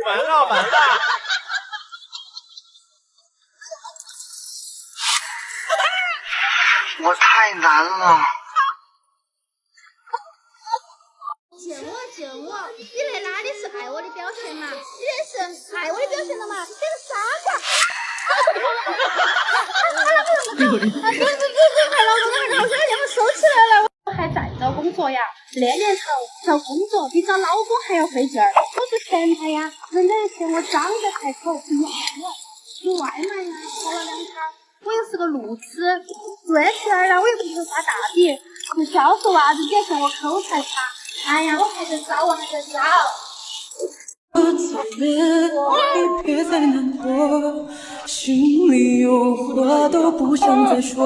完了完了！我太难了。见我，你那里是爱我的表现嘛？你这是爱我的表现了嘛？你个傻瓜！老公，我现在要收起来了。我还在找工作呀，那年头找工作比找老公还要费劲儿。我是前台呀，人家嫌我长得太丑，不要我。送外卖呀，跑了2趟。我又是个路痴，做起来了我又不会画大饼，就销售娃子姐嫌我口才差。哎呀，我还在找，我还在找。你别再难过，心里有话都不想再说。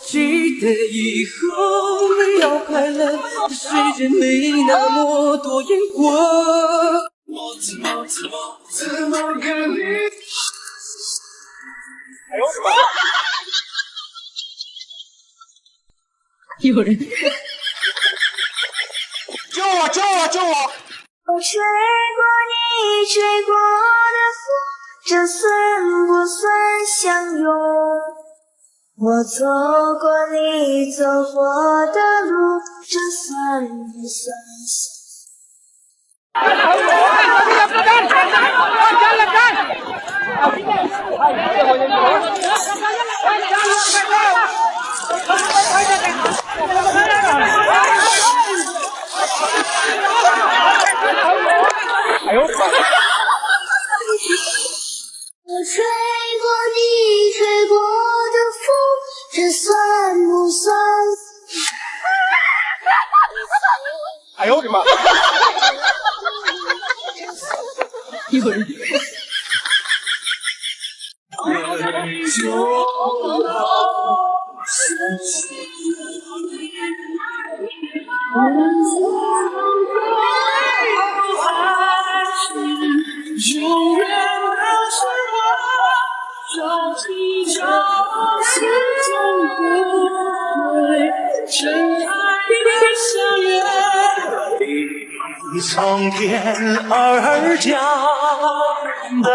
记得以后你要快乐，这世界没那么多因果。我怎么跟你？哎呦我的妈！有人救我！救我！救我！我吹过你吹过的风，这算不算相拥？我走过你走过的路，这算不算哎呦我的妈！我吹过你吹过的风，这算不算？哎呦我的妈！有人。永远都是我，找尽找始终不会真爱的相约。你从天而降的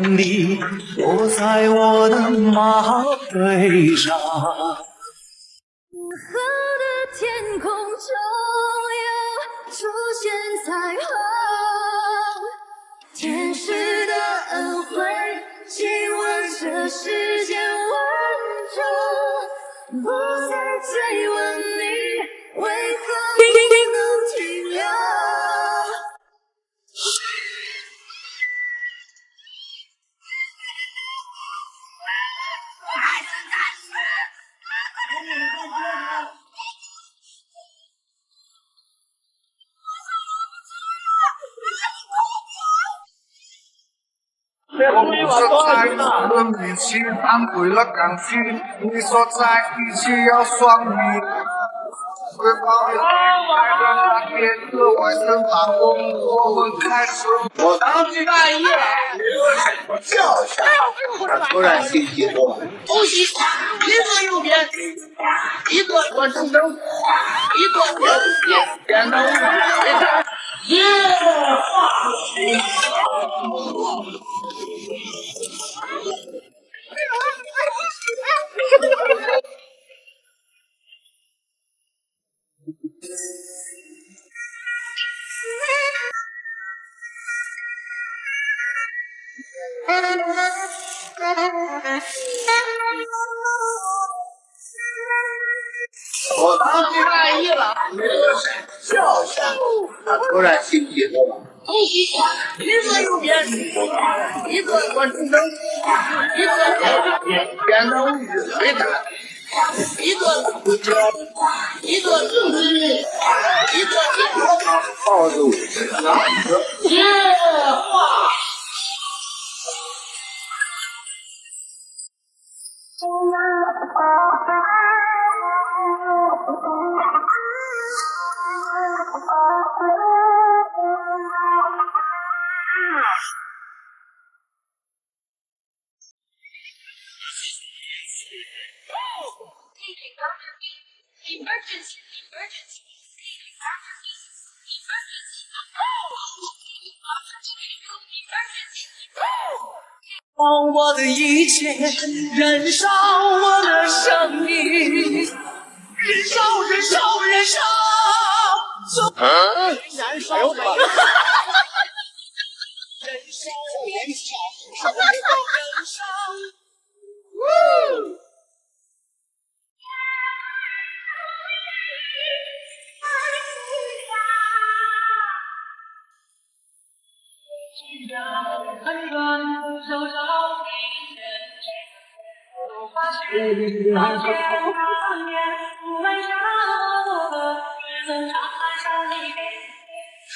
你，坐在我的马背上。午后的天空中又出现彩虹，天使的恩惠，亲吻这世间万种，不再追问你为何不能停留。我不是在和你去谈回了感情，你说在一起要双赢。会把你开的那天和外甥打工，我们开始。我当去大意了，我叫一下。他突然心急多了。东西一个右边，一个左正正，一个右边，点到耶！我当去大意了，叫一下。他突然心急多了。东西一个右边，一个左正正，一个右边，点到回答。一个不知道，一个正直，一个抱住耶！Emergency! Emergency! Emergency! Emergency! 我的一切，燃烧我的生命，燃烧，燃烧，燃烧，燃烧，燃烧，燃烧。很远，手中一线牵，我发现当年当年，不为什么只曾常爱上你，说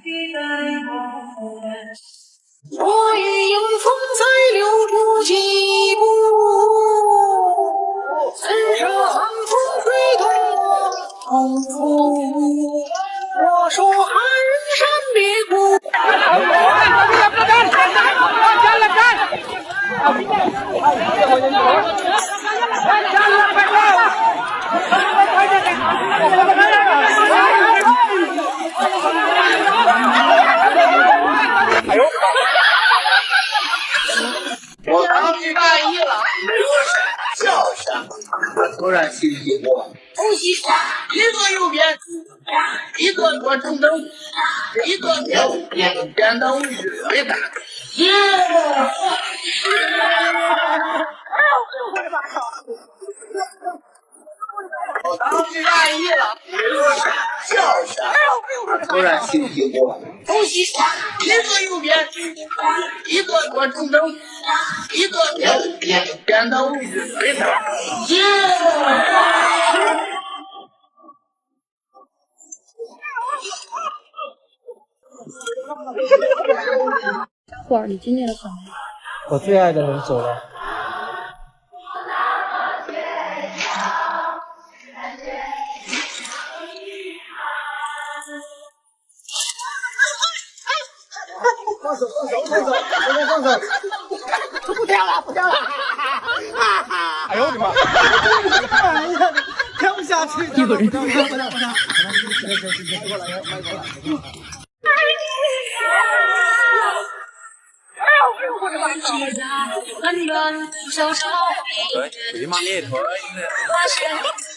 一杯梦远。我已迎风再留住几步，似是寒风吹动我痛处。我说寒山别哭。哎呦！我当局大意了，叫声，突然心起波。东西一个右边，一个左中灯，一个右边，点灯回答。耶！我当局大意了，叫声，突然心起波。东西一个右边，一个左中灯，一个右边，点灯回答。耶！伙儿，你今年的生日？我最爱的人走了。放手，放手！不跳了，不跳了！哎呦我的妈！哎呀，跳不下去。有人。很远，手中一线牵，发现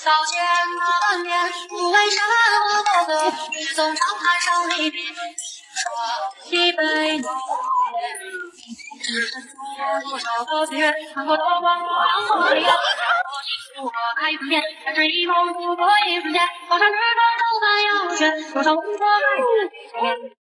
早见那年，不为什么我的只总常爱上你，说一杯浓烈，只恨多少个别，看过多光光火烈，我幸福我开一片，但是一梦不过一瞬间，高山之中都在遥远，多少梦过来见。